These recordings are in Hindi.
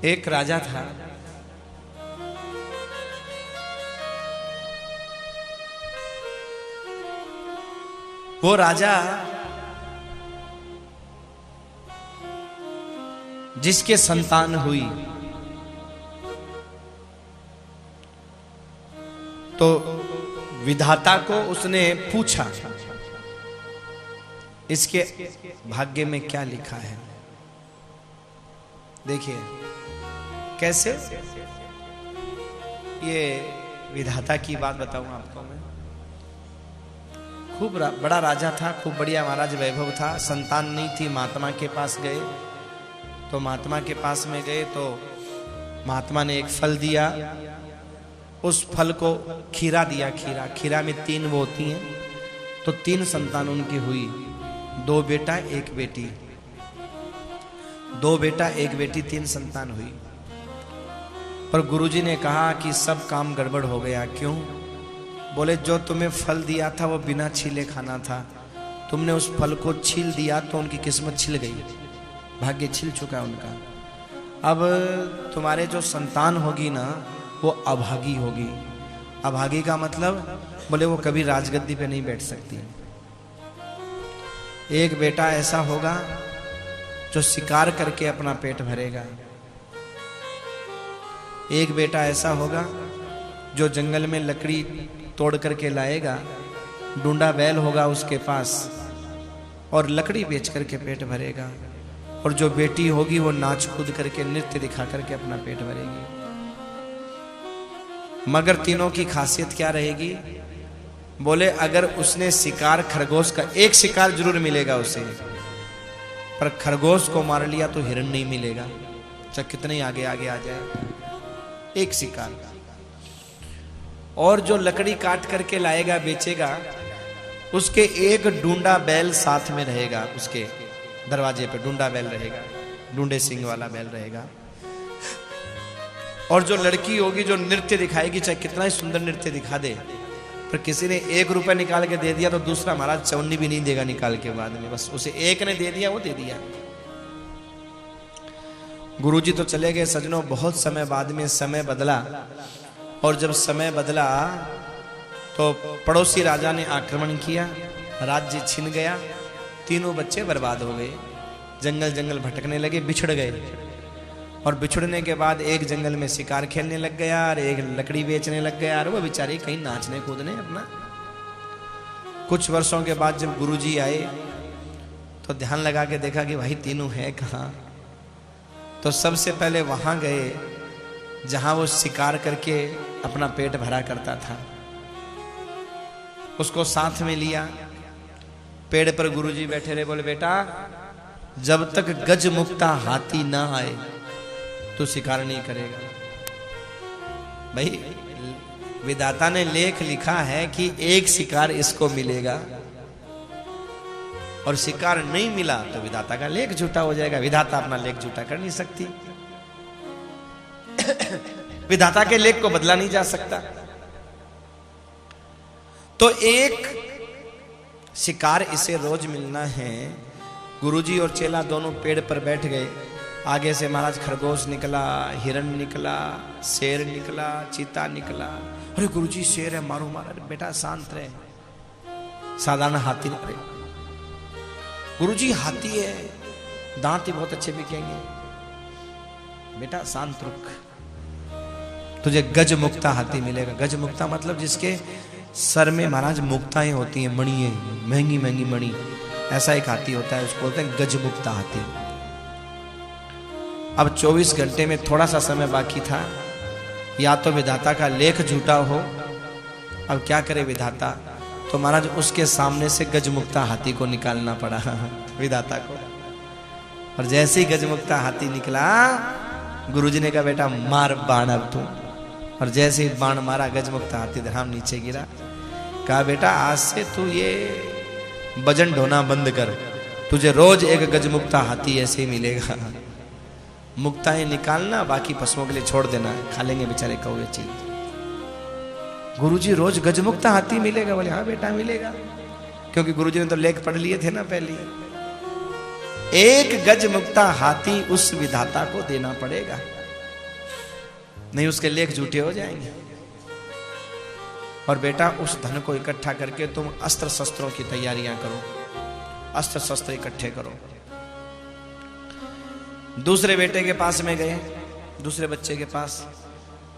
एक राजा था, वो राजा जिसके संतान हुई तो विधाता को उसने पूछा इसके भाग्य में क्या लिखा है। देखिए कैसे, ये विधाता की बात बताऊं आपको मैं। खूब बड़ा राजा था, खूब बढ़िया महाराज वैभव था, संतान नहीं थी। महात्मा के पास गए तो महात्मा के पास में गए तो महात्मा ने एक फल दिया, उस फल को खीरा दिया। खीरा में 3 वो होती हैं, तो 3 संतान उनकी हुई, 2 बेटा 1 बेटी, 2 बेटा 1 बेटी, 3 संतान हुई। पर गुरुजी ने कहा कि सब काम गड़बड़ हो गया। क्यों? बोले जो तुम्हें फल दिया था वो बिना छीले खाना था, तुमने उस फल को छील दिया तो उनकी किस्मत छिल गई, भाग्य छिल चुका है उनका। अब तुम्हारे जो संतान होगी ना वो अभागी होगी। अभागी का मतलब बोले वो कभी राजगद्दी पे नहीं बैठ सकती। एक बेटा ऐसा होगा जो शिकार करके अपना पेट भरेगा, एक बेटा ऐसा होगा जो जंगल में लकड़ी तोड़ करके लाएगा, डूंडा बैल होगा उसके पास और लकड़ी बेच करके पेट भरेगा, और जो बेटी होगी वो नाच कूद करके नृत्य दिखा करके अपना पेट भरेगी। मगर तीनों की खासियत क्या रहेगी? बोले अगर उसने शिकार खरगोश का, एक शिकार जरूर मिलेगा उसे, पर खरगोश को मार लिया तो हिरण नहीं मिलेगा, चाहे कितने आगे आगे आ जाए, एक शिकार। और जो लकड़ी काट करके लाएगा बेचेगा, उसके एक डूंडा बैल साथ में रहेगा, उसके दरवाजे पे डूंडा बैल रहेगा, डूंडे सिंग वाला बैल रहेगा। और जो लड़की होगी जो नृत्य दिखाएगी, चाहे कितना ही सुंदर नृत्य दिखा दे, पर किसी ने 1 रुपया निकाल के दे दिया तो दूसरा महाराज चवन्नी भी नहीं देगा निकाल के बाद में, बस उसे एक ने दे दिया वो दे दिया। गुरुजी तो चले गए सजनों, बहुत समय बाद में समय बदला, और जब समय बदला तो पड़ोसी राजा ने आक्रमण किया, राज्य छिन गया, तीनों बच्चे बर्बाद हो गए, जंगल जंगल भटकने लगे, बिछड़ गए। और बिछड़ने के बाद एक जंगल में शिकार खेलने लग गया और एक लकड़ी बेचने लग गया, और वो बेचारी कहीं नाचने कूदने अपना। कुछ वर्षों के बाद जब गुरुजी आए तो ध्यान लगा के देखा कि भाई तीनों है कहाँ। तो सबसे पहले वहां गए जहां वो शिकार करके अपना पेट भरा करता था, उसको साथ में लिया। पेड़ पर गुरुजी बैठे रहे, बोले बेटा जब तक गज मुक्ता हाथी ना आए तो शिकार नहीं करेगा। भाई विधाता ने लेख लिखा है कि एक शिकार इसको मिलेगा, और शिकार नहीं मिला तो विधाता का लेख झूठा हो जाएगा। विधाता अपना लेख झूठा कर नहीं सकती, विधाता के लेख को बदला नहीं जा सकता। तो एक शिकार इसे रोज मिलना है। गुरुजी और चेला दोनों पेड़ पर बैठ गए। आगे से महाराज खरगोश निकला, हिरण निकला, शेर निकला, चीता निकला। अरे गुरुजी शेर है, मारो मारो। अरे बेटा शांत रहे, साधारण हाथी नहीं। अरे गुरुजी हाथी है, दांत ही बहुत अच्छे बिकेंगे। बेटा शांत रुक, तुझे गज मुक्ता हाथी मिलेगा। गज मुक्ता मतलब जिसके सर में महाराज मुक्ताएं होती हैं, मणि, महंगी महंगी मणि, ऐसा एक हाथी होता है, उसको बोलते हैं गज मुक्ता हाथी। अब 24 घंटे में थोड़ा सा समय बाकी था, या तो विधाता का लेख झूठा हो। अब क्या करे विधाता, तो महाराज उसके सामने से गजमुक्ता हाथी को निकालना पड़ा विधाता को। और जैसे ही गजमुक्ता हाथी निकला, गुरुजी ने कहा बेटा मार बाण अब तू। और जैसे ही बाण मारा, गजमुक्ता हाथी धराम नीचे गिरा। कहा बेटा आज से तू ये वजन ढोना बंद कर, तुझे रोज एक गजमुक्ता हाथी ऐसे ही मिलेगा। मुक्ताएं निकालना, बाकी पशुओं के लिए छोड़ देना, खा लेंगे बेचारे कौवे चीज। गुरुजी रोज गजमुक्ता हाथी मिलेगा? बोले हाँ बेटा मिलेगा, क्योंकि गुरुजी ने तो लेख पढ़ लिए थे ना पहले। एक गजमुक्ता हाथी उस विधाता को देना पड़ेगा। नहीं उसके लेख झूठे हो जाएंगे। और बेटा उस धन को इकट्ठा करके तुम अस्त्र शस्त्रों की तैयारियां करो, अस्त्र शस्त्र इकट्ठे करो। दूसरे बेटे के पास में गए, दूसरे बच्चे के पास,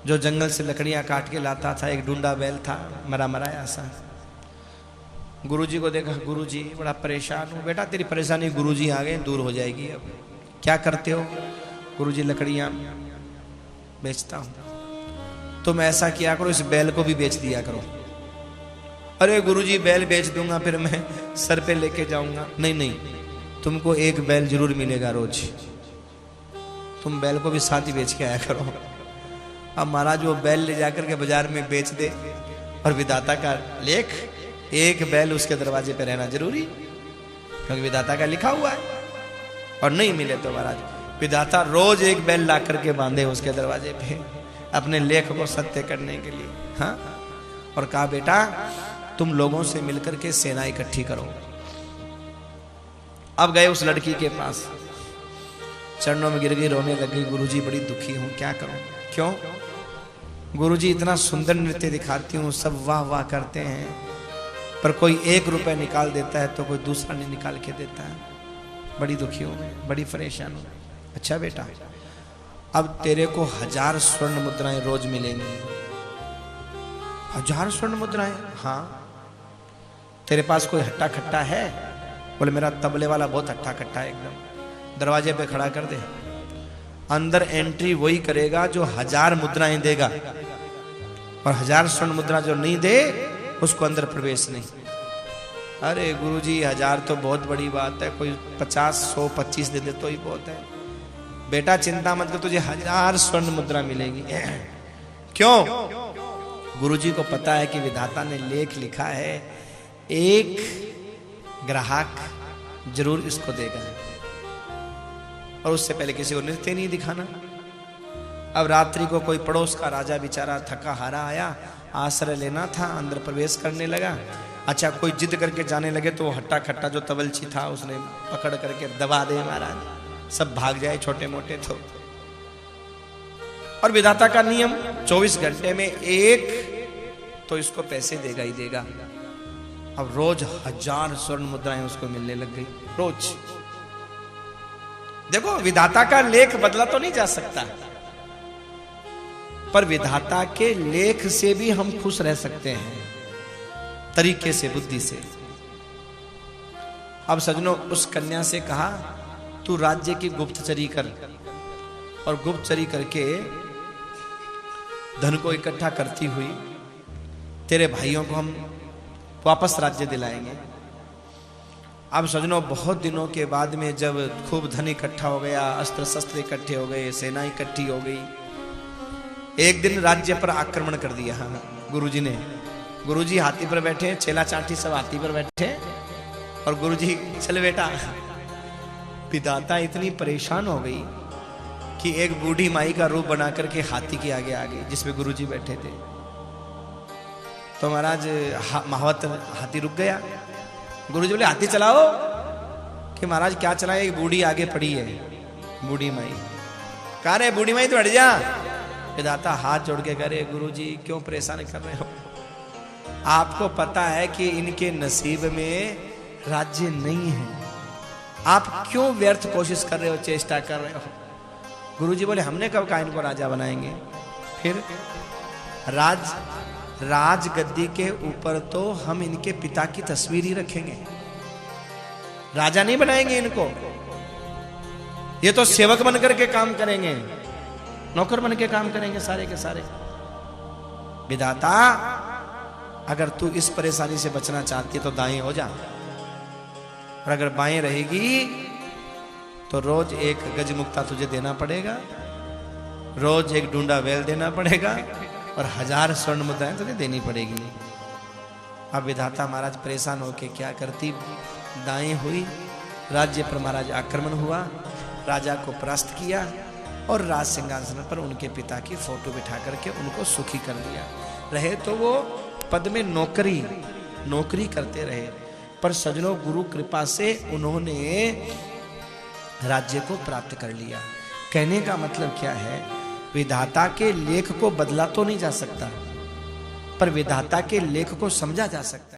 जो जंगल से लकड़ियां काट के लाता था। एक डूंडा बैल था, मरा मराया सा। गुरुजी को देखा, गुरुजी बड़ा परेशान हूँ। बेटा तेरी परेशानी गुरुजी आ गए, दूर हो जाएगी। अब क्या करते हो? गुरुजी लकड़ियां बेचता हूँ। तुम ऐसा किया करो, इस बैल को भी बेच दिया करो। अरे गुरुजी बैल बेच दूंगा फिर मैं सर पे लेके जाऊंगा। नहीं नहीं, तुमको एक बैल जरूर मिलेगा रोज, तुम बैल को भी साथ ही बेच के आया करो। अब महाराज वो बैल ले जाकर के बाजार में बेच दे, और विधाता का लेख, एक बैल उसके दरवाजे पे रहना जरूरी, क्योंकि विधाता का लिखा हुआ है। और नहीं मिले तो महाराज विधाता रोज एक बैल ला करके बांधे उसके दरवाजे पे, अपने लेख को सत्य करने के लिए। हाँ, और कहा बेटा तुम लोगों से मिलकर के सेना इकट्ठी करो। अब गए उस लड़की के पास, चरणों में गिर गई, रोने लगी। गुरुजी बड़ी दुखी हूं, क्या करूं? क्यों? गुरुजी इतना सुंदर नृत्य दिखाती हूं, सब वाह वाह करते हैं, पर कोई 1 रुपया निकाल देता है तो कोई दूसरा नहीं निकाल के देता है। बड़ी दुखी हूं, बड़ी परेशान हूं। अच्छा बेटा, अब तेरे को 1000 स्वर्ण मुद्राएं रोज मिलेंगी। 1000 स्वर्ण मुद्राएं? हाँ। तेरे पास कोई हट्टा खट्टा है? बोले मेरा तबले वाला बहुत हट्टा खट्टा है एकदम। दरवाजे पे खड़ा कर दे, अंदर एंट्री वही करेगा जो 1000 मुद्राएं देगा, और 1000 स्वर्ण मुद्रा जो नहीं दे उसको अंदर प्रवेश नहीं। अरे गुरुजी 1000 तो बहुत बड़ी बात है, कोई 50, 100, 25 दे दे तो ही बहुत है। बेटा चिंता मत कर, तुझे 1000 स्वर्ण मुद्रा मिलेगी। क्यों? गुरुजी को पता है कि विधाता ने लेख लिखा है, एक ग्राहक जरूर इसको देगा, और उससे पहले किसी को नृत्य नहीं दिखाना। अब रात्रि को कोई पड़ोस का राजा बेचारा थका हारा आया, आश्रय लेना था, अंदर प्रवेश करने लगा। अच्छा, कोई जिद करके जाने लगे तो वो हट्टा खट्टा जो तवलची था उसने पकड़ करके दबा दे महाराज, सब भाग जाए छोटे मोटे तो। और विधाता का नियम 24 घंटे में एक तो इसको पैसे देगा ही देगा। अब रोज 1000 स्वर्ण मुद्राएं उसको मिलने लग गई रोज। देखो विधाता का लेख बदला तो नहीं जा सकता, पर विधाता के लेख से भी हम खुश रह सकते हैं, तरीके से, बुद्धि से। अब सजनों उस कन्या से कहा तू राज्य की गुप्तचरी कर, और गुप्तचरी करके धन को इकट्ठा करती हुई तेरे भाइयों को हम वापस राज्य दिलाएंगे। अब सजनों बहुत दिनों के बाद में जब खूब धन इकट्ठा हो गया, अस्त्र शस्त्र इकट्ठे हो गए, सेना इकट्ठी हो गई, एक दिन राज्य पर आक्रमण कर दिया गुरुजी ने। गुरुजी हाथी पर बैठे, चेला चाटी सब हाथी पर बैठे, और गुरुजी चल बेटा। विधाता इतनी परेशान हो गई कि एक बूढ़ी माई का रूप बना करके हाथी के आगे आ गई जिसमें गुरुजी बैठे थे। तो महाराज महावत हाथी रुक गया। गुरुजी बोले हाथी चलाओ। कि महाराज क्या चलाए, एक बूढ़ी आगे पड़ी है, बूढ़ी माई। कह रहे बूढ़ी माई तो हट जा। विधाता हाथ जोड़ के कह रहे गुरुजी क्यों परेशान कर रहे हो, आपको पता है कि इनके नसीब में राज्य नहीं है, आप क्यों व्यर्थ कोशिश कर रहे हो, चेष्टा कर रहे हो। गुरुजी बोले हमने कब कहा इनको राजा बनाएंगे, फिर राज गद्दी के ऊपर तो हम इनके पिता की तस्वीर ही रखेंगे, राजा नहीं बनाएंगे इनको। ये तो सेवक बनकर के काम करेंगे, नौकर बन के काम करेंगे सारे के सारे। विधाता अगर तू इस परेशानी से बचना चाहती है तो दाएं हो जा, और अगर बाएं रहेगी तो रोज एक गज मुक्ता तुझे देना पड़ेगा, रोज एक डूंडा बैल देना पड़ेगा, और 1000 स्वर्ण मुद्राएं तुझे देनी पड़ेगी। अब विधाता महाराज परेशान होके क्या करती, दाएं हुई, राज्य पर महाराज आक्रमण हुआ, राजा को परास्त किया, और राज सिंहासन पर उनके पिता की फोटो बिठा करके उनको सुखी कर दिया। रहे तो वो पद में नौकरी करते रहे, पर सजनों गुरु कृपा से उन्होंने राज्य को प्राप्त कर लिया। कहने का मतलब क्या है, विधाता के लेख को बदला तो नहीं जा सकता, पर विधाता के लेख को समझा जा सकता है।